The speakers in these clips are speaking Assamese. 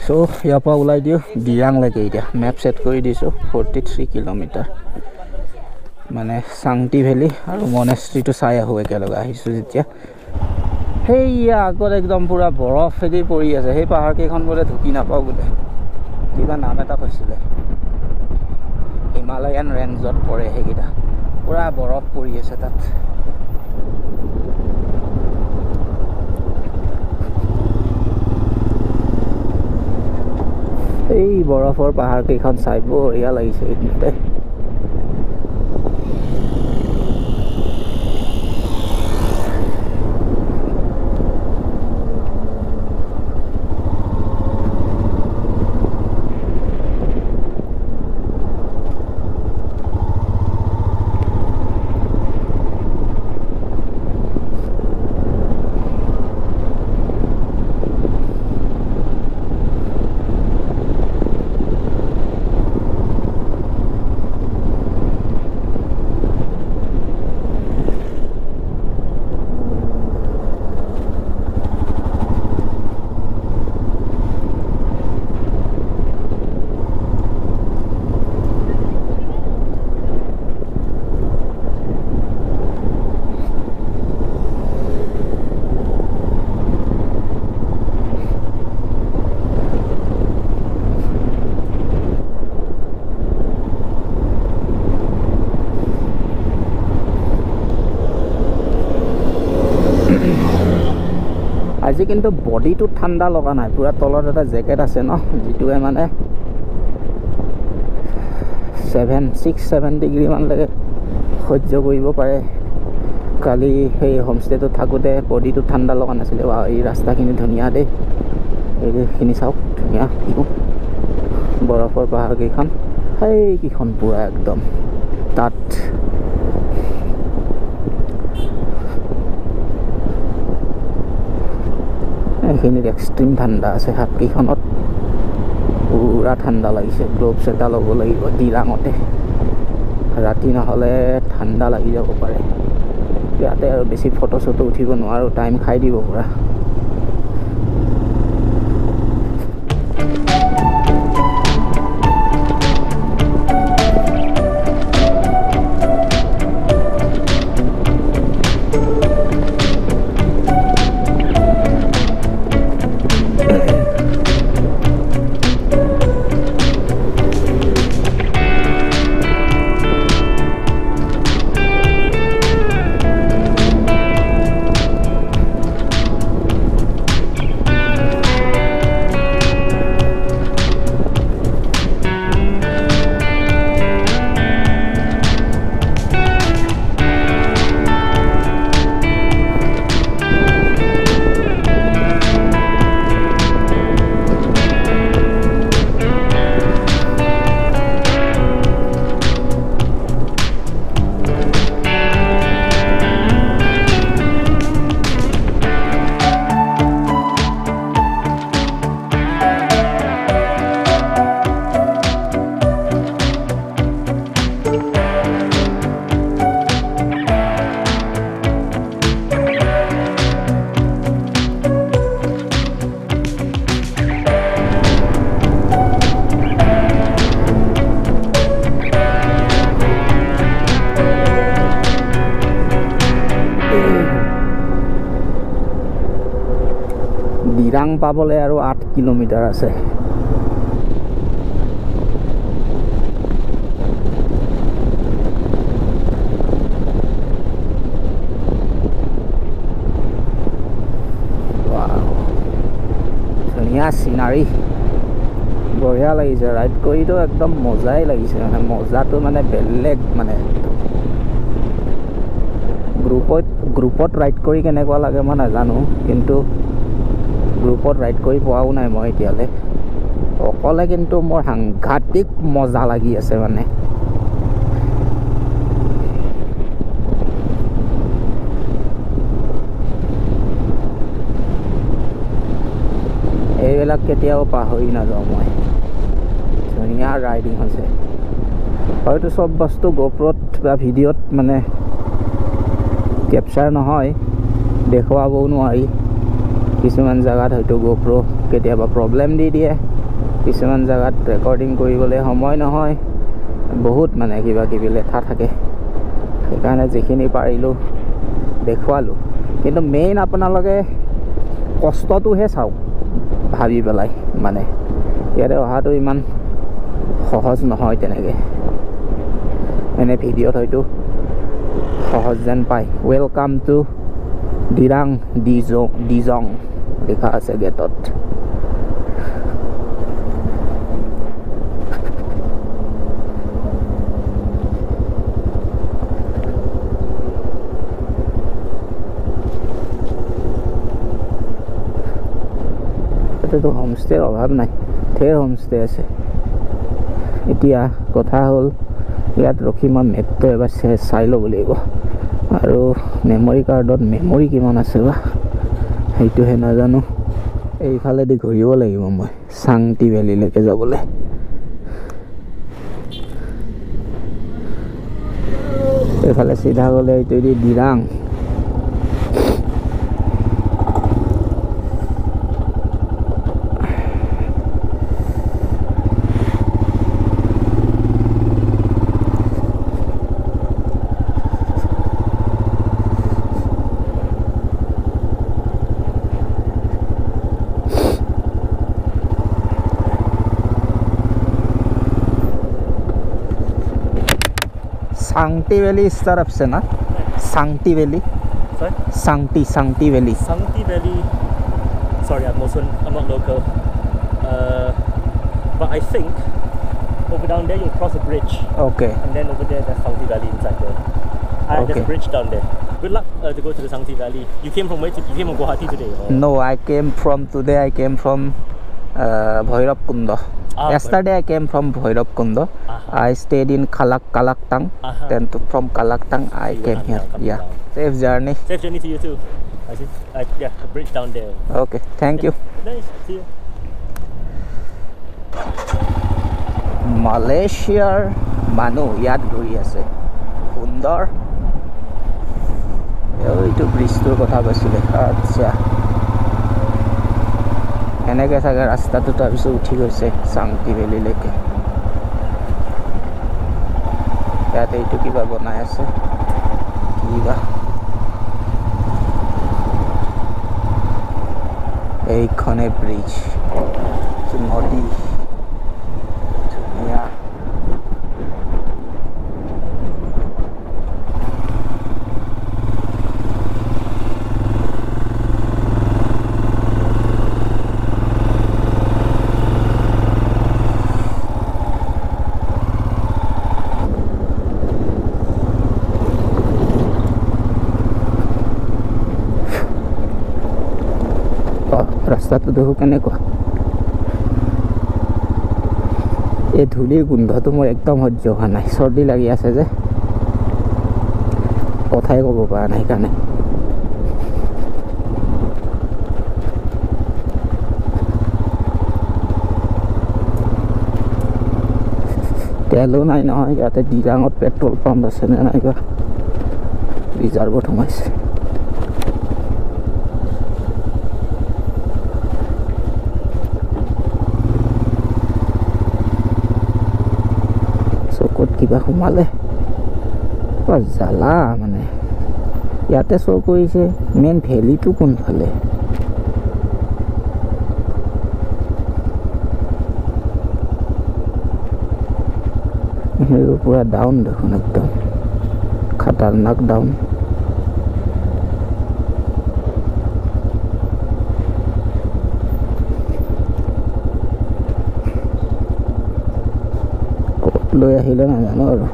সো ইয়াৰ পৰা ওলাই দিওঁ দিৰাংলৈকে এতিয়া মেপ ছেট কৰি দিছোঁ 43 কিলোমিটাৰ মানে চাংটি ভেলি আৰু মনেষ্ট্ৰিটো চাই আহোঁ একেলগে আহিছোঁ যেতিয়া সেইয়া আগত একদম পূৰা বৰফেদি পৰি আছে সেই পাহাৰকেইখন বোলে ঢুকি নাপাওঁ বোলে কিবা নাম এটা কৈছিলে হিমালয়ান ৰেঞ্জত পৰে সেইকেইটা পূৰা বৰফ পৰি আছে তাত এই বৰফৰ পাহাৰকেইখন চাই বঢ়িয়া লাগিছে এইখিনিতে আজি কিন্তু বডিটো ঠাণ্ডা লগা নাই পুৰা তলত এটা জেকেট আছে ন যিটোৱে মানে 6-7 ডিগ্ৰী মানলৈকে সহ্য কৰিব পাৰে কালি সেই হোমষ্টেটোত থাকোঁতে বডিটো ঠাণ্ডা লগা নাছিলে এই ৰাস্তাখিনি ধুনীয়া দেই এইখিনি চাওক ধুনীয়া বৰফৰ পাহাৰকেইখন সেইকেইখন পুৰা একদম তাত এইখিনিত এক্সট্ৰিম ঠাণ্ডা আছে হাতকেইখনত পুৰা ঠাণ্ডা লাগিছে গ্ল'ভছ এটা ল'ব লাগিব দিৰাঙতে ৰাতি নহ'লে ঠাণ্ডা লাগি যাব পাৰে ইয়াতে আৰু বেছি ফটো চটো উঠিব নোৱাৰোঁ টাইম খাই দিব পুৰা দিৰাং পাবলৈ আৰু 8 কিলোমিটাৰ আছে ধুনীয়া চিনাৰী বঢ়িয়া লাগিছে ৰাইড কৰিতো একদম মজাই লাগিছে মানে মজাটো মানে বেলেগ মানে গ্ৰুপত ৰাইড কৰি কেনেকুৱা লাগে মই নাজানো কিন্তু গ্ৰুপত ৰাইড কৰি পোৱাও নাই মই এতিয়ালৈ অকলে কিন্তু মোৰ সাংঘাতিক মজা লাগি আছে মানে এইবিলাক কেতিয়াও পাহৰি নাযাওঁ মই ধুনীয়া ৰাইডিং হৈছে হয়তো সব বস্তু গোপ্ৰত বা ভিডিঅ'ত মানে কেপচাৰ নহয় দেখুৱাবও নোৱাৰি কিছুমান জায়গাত হয়তো গোপ্ৰ কেতিয়াবা প্ৰব্লেম দি দিয়ে কিছুমান জায়গাত ৰেকৰ্ডিং কৰিবলৈ সময় নহয়, বহুত মানে কিবা কিবি লেঠা থাকে, সেইকাৰণে যিখিনি পাৰিলোঁ দেখুৱালোঁ। কিন্তু মেইন আপোনালোকে কষ্টটোহে চাওক ভাবি পেলাই, মানে ইয়াতে অহাটো ইমান সহজ নহয় তেনেকৈ, এনে ভিডিঅ'ত হয়তো সহজ যেন পায়। ৱেলকাম টু দিৰাং ডিজং লিখা আছে গেটত। তাতেতো হোমষ্টেৰ অভাৱ নাই, ঢেৰ হোমষ্টে আছে। এতিয়া কথা হ'ল ইয়াত ৰখি মই মেপটো এবাৰ চাই ল'ব লাগিব, আৰু মেমৰি কাৰ্ডত মেমৰি কিমান আছে বা সেইটোহে নাজানো। এইফালেদি ঘূৰিব লাগিব মই চাংটি ভেলীলৈকে যাবলৈ। এইফালে চিধা গ'লে এইটোৱেদি দিৰাং। सांगटी वैली इस तरफ से ना, Sangti valley, Sangti valley, sorry, I'm not local, but I think over down there you'll cross a bridge, okay, and then over there there's Sangti Valley inside there. Okay. There's a bridge down there. Good luck to go to the Sangti Valley. You came from where? You came from Guwahati today? Or? No, I came from Bhairab Kunda. Yesterday I came from Bhairab Kunda. I stayed in Kalaktang. Then from Kalaktang I came here. Yeah. Safe journey. Safe journey to you too. I see. Yeah, a bridge down there. Okay. Thank you. Nice. See you. Malaysiaৰ মানুহ ইয়াত ঘূৰি আছে, সুন্দৰ। এইটো ব্ৰিজটোৰ কথা কৈছিলে। আচ্ছা, এনেকৈ চাগে ৰাস্তাটো তাৰপিছত উঠি গৈছে চাংটি ভেলীলৈকে। ইয়াতে এইটো কিবা বনাই আছে, কিবা এইখনে ব্ৰিজ, নদী ধুনীয়া। ৰাস্তাটো দেখো কেনেকুৱা। এই ধূলিৰ গোন্ধটো মোৰ একদম সহ্য হোৱা নাই, চৰ্দি লাগি আছে যে, কথাই ক'ব পৰা নাই সেইকাৰণে। তেলো নাই নহয় ইয়াতে। দিৰাঙত পেট্ৰল পাম্প আছে নে নাই বা, ৰিজাৰ্ভত সোমাইছে। চকুত কিবা সোমালে জ্বালা মানে। ইয়াতে শ্ব' কৰিছে মেইন ভেলীটো কোনফালে। সেইটো পুৰা ডাউন দেখোন, একদম খাতাৰনাক ডাউন। লৈ আহিলে নাজানো আৰু,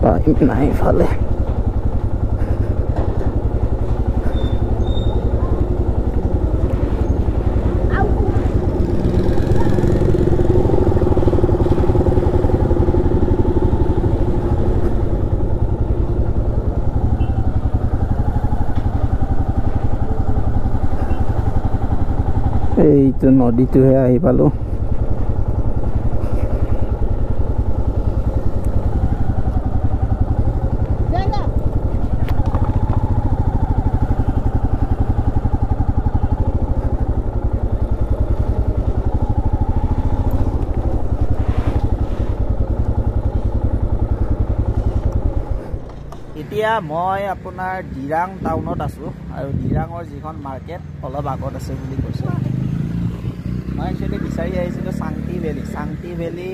টাইম নাই ইফালে। এইটো নদীটোহে আহি পালোঁ। এতিয়া মই আপোনাৰ দিৰাং টাউনত আছোঁ আৰু দিৰাঙৰ যিখন মাৰ্কেট অলপ আগত আছে বুলি কৈছে মই একচুৱেলি বিচাৰি আহিছিলোঁ চাংটি ভেলি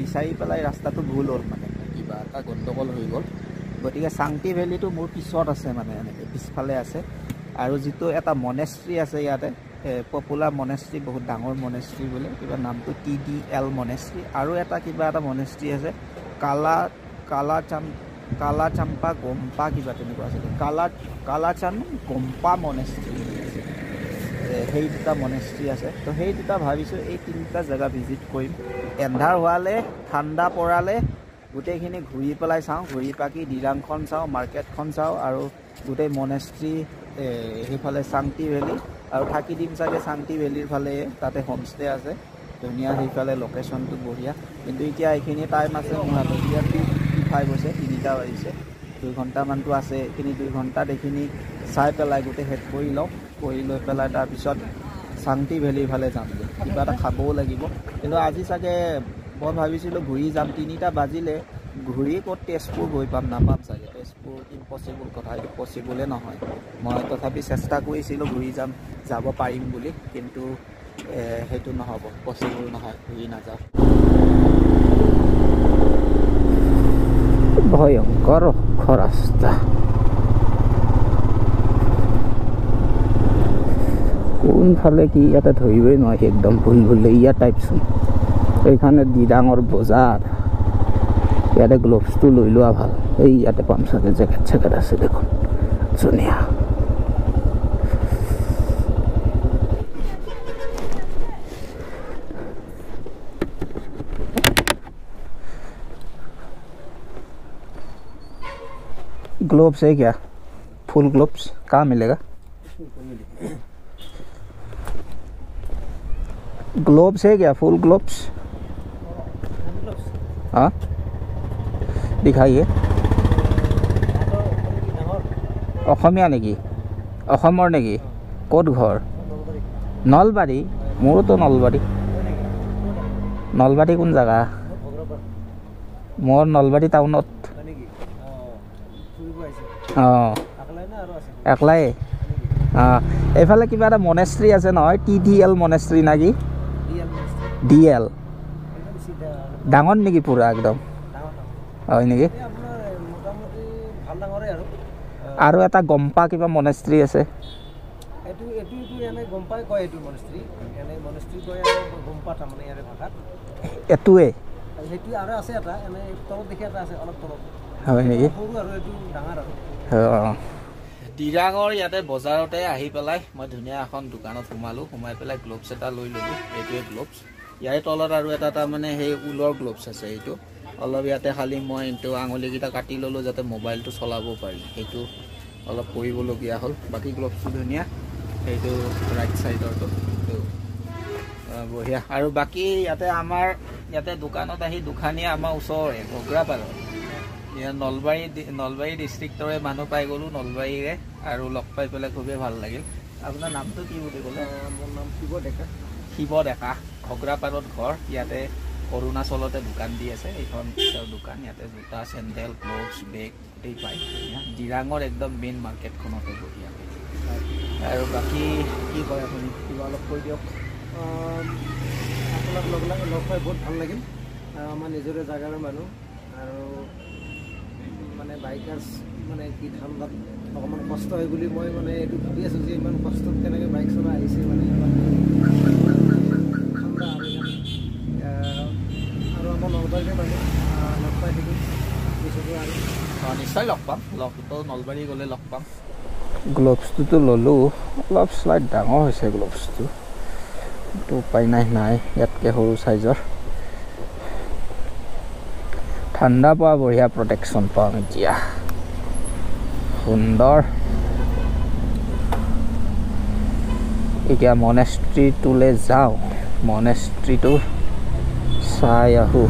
বিচাৰি পেলাই ৰাস্তাটো ভুল হ'ল মানে কিবা এটা গণ্ডগোল হৈ গ'ল গতিকে চাংটি ভেলিটো মোৰ পিছত আছে মানে এনেকৈ পিছফালে আছে আৰু যিটো এটা মনেষ্ট্ৰি আছে ইয়াতে পপুলাৰ মনেষ্ট্ৰি বহুত ডাঙৰ মনেষ্ট্ৰি বোলে কিবা নামটো TDL মনেষ্ট্ৰি আৰু এটা কিবা এটা মনেষ্ট্ৰি আছে কালাচাম্পা গম্পা কিবা তেনেকুৱা আছে কালাচান গম্পা মনেষ্ট্ৰি সেই দুটা মনেষ্ট্ৰি আছে তো সেই দুটা ভাবিছোঁ এই তিনিটা জেগা ভিজিট কৰিম এন্ধাৰ হোৱালে ঠাণ্ডা পৰালে গোটেইখিনি ঘূৰি পেলাই চাওঁ ঘূৰি পাকি দিৰাংখন চাওঁ মাৰ্কেটখন চাওঁ আৰু গোটেই মনেষ্ট্ৰি সেইফালে চাংটি ভেলি আৰু থাকি দিম চাগে চাংটি ভেলিৰ ফালে তাতে হোমষ্টে আছে ধুনীয়া সেইফালে লোকেশ্যনটো বঢ়িয়া কিন্তু এতিয়া এইখিনি টাইম আছে মোৰ হাতত এতিয়া 5 হৈছে 3টা বাজিছে 2 ঘণ্টামানটো আছে এইখিনি 2 ঘণ্টাত এইখিনি চাই পেলাই গোটেই হেড কৰি লওঁ কৰি লৈ পেলাই তাৰপিছত চাংটি ভেলিৰ ফালে যামগৈ কিবা এটা খাবও লাগিব কিন্তু আজি চাগে মই ভাবিছিলোঁ ঘূৰি যাম 3টা বাজিলে ঘূৰি ক'ত তেজপুৰ গৈ নাপাম চাগে তেজপুৰ ইম্পচিবল কথা এইটো পচিবলে নহয় মই তথাপি চেষ্টা কৰিছিলোঁ ঘূৰি যাব পাৰিম বুলি কিন্তু সেইটো নহ'ব পচিবল নহয় ঘূৰি নাযাওঁ ভয়ংকৰ ৰাস্তা কোনফালে কি ইয়াতে ধৰিবই নোৱাৰি একদম ভুলভুলীয়া টাইপচোন এইখানে দিৰাঙৰ বজাৰ ইয়াতে গ্লোভছটো লৈ লোৱা ভাল এই ইয়াতে পাম চাগে জেকেট আছে দেখোন ধুনীয়া ग्लोव्स है क्या फुल ग्लोव्स कहाँ मिलेगा ग्लोव्स है क्या फुल ग्लोव्स हाँ दिखाइए অসমীয়া নেকি অসমৰ নেকি ক'ত ঘৰ নলবাৰী মোৰতো নলবাৰী কোন জাগা মোৰ নলবাৰী টাউনত একলাই এইফালে কিবা এটা মনেষ্ট্ৰি আছে নহয় TDL মনেষ্ট্ৰি নাকি DL ডাঙৰ নেকি পুৰা একদম হয় নেকি আৰু এটা গম্পা কিবা মনেষ্ট্ৰি আছে এটোৱে হয় নেকি দিৰাঙৰ ইয়াতে বজাৰতে আহি পেলাই মই ধুনীয়া এখন দোকানত সোমাই পেলাই গ্লোভছ এটা লৈ ল'লোঁ এইটোৱে গ্লোভছ ইয়াৰ তলত আৰু এটা মানে সেই ঊলৰ গ্লোভছ আছে এইটো অলপ ইয়াতে খালি মই এইটো আঙুলিকেইটা কাটি ল'লোঁ যাতে মোবাইলটো চলাব পাৰি সেইটো অলপ কৰিবলগীয়া হ'ল বাকী গ্লোভছটো ধুনীয়া সেইটো ৰাইট চাইডৰটো বঢ়িয়া আৰু বাকী ইয়াতে আমাৰ ইয়াতে দোকানত আহি দোকানীয়ে আমাৰ ওচৰৰে ঘগ্ৰাপাৰত নলবাৰী ডিষ্ট্ৰিক্টৰে মানুহ পাই গ'লোঁ নলবাৰীৰে আৰু লগ পাই পেলাই খুবেই ভাল লাগিল আপোনাৰ নামটো কি বুলি ক'লে মোৰ নাম শিৱ ডেকা ঘগ্ৰাপাৰত ঘৰ ইয়াতে অৰুণাচলতে দোকান দি আছে এইখন তেওঁৰ দোকান ইয়াতে জোতা চেণ্ডেল গ্লোভছ বেগ গোটেই পায় দিৰাঙৰ একদম মেইন মাৰ্কেটখনতে বঢ়িয়া আৰু বাকী কি কয় আপুনি কিবা অলপ কৈ দিয়ক আপোনাক লগ পাই বহুত ভাল লাগিল আমাৰ নিজৰে জাগাৰ মানুহ আৰু মানে বাইকাৰ্ছ মানে কি ঠাণ্ডাত অকণমান কষ্ট হয় বুলি মই মানে এইটো ভাবি আছোঁ যে ইমান কষ্টত কেনেকৈ বাইক চলাই আহিছে মানে ঠাণ্ডা আৰু আমাৰ নলবাৰীৰ মানুহ লগ পাই থাকিম পিছতো আৰু নিশ্চয় লগ পাম লগতো নলবাৰী গ'লে লগ পাম গ্লোভছটোতো ল'লোঁ অলপ শ্লাইট ডাঙৰ হৈছে গ্লোভছটো কিন্তু উপায় নাই ইয়াতকৈ সৰু চাইজৰ ঠাণ্ডা পোৱা বঢ়িয়া প্ৰটেকশ্যন পাম এতিয়া সুন্দৰ এতিয়া মনেষ্ট্ৰিটোলৈ যাওঁ মনেষ্ট্ৰিটো চাই আহোঁ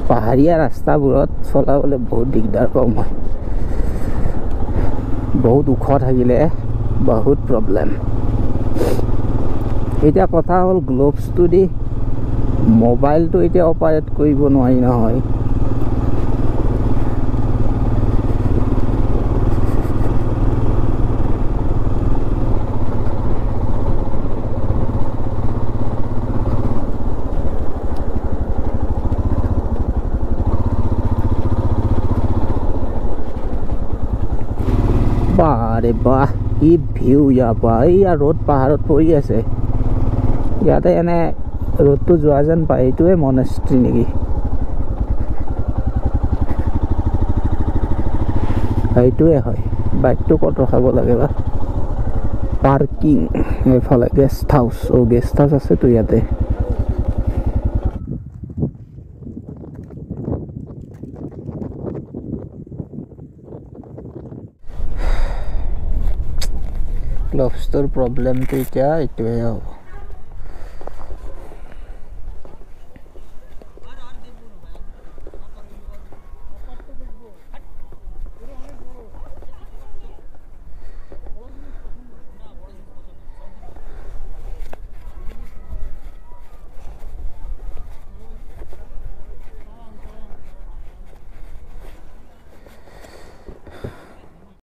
পাহাৰীয়া ৰাস্তাবোৰত চলাবলৈ বহুত দিগদাৰ পাওঁ মই বহুত ওখ থাকিলে বহুত প্ৰব্লেম এতিয়া কথা হ'ল গ্লোভছটো দি মোবাইলটো এতিয়া অপাৰেট কৰিব নোৱাৰি নহয় বাৰে বাহ কি ভিউ ইয়াৰ পৰা এইয়া ৰ'দ পাহাৰত পৰি আছে ইয়াতে এনে ৰ'দটো যোৱা যেন পায় এইটোৱে মনেষ্ট্ৰী নেকি এইটোৱে হয় বাইকটো ক'ত ৰখাব লাগে বা পাৰ্কিং এইফালে গেষ্ট হাউচ গেষ্ট হাউচ আছেতো ইয়াতে গ্লোভছটোৰ প্ৰব্লেমটো এতিয়া এইটোৱে হ'ব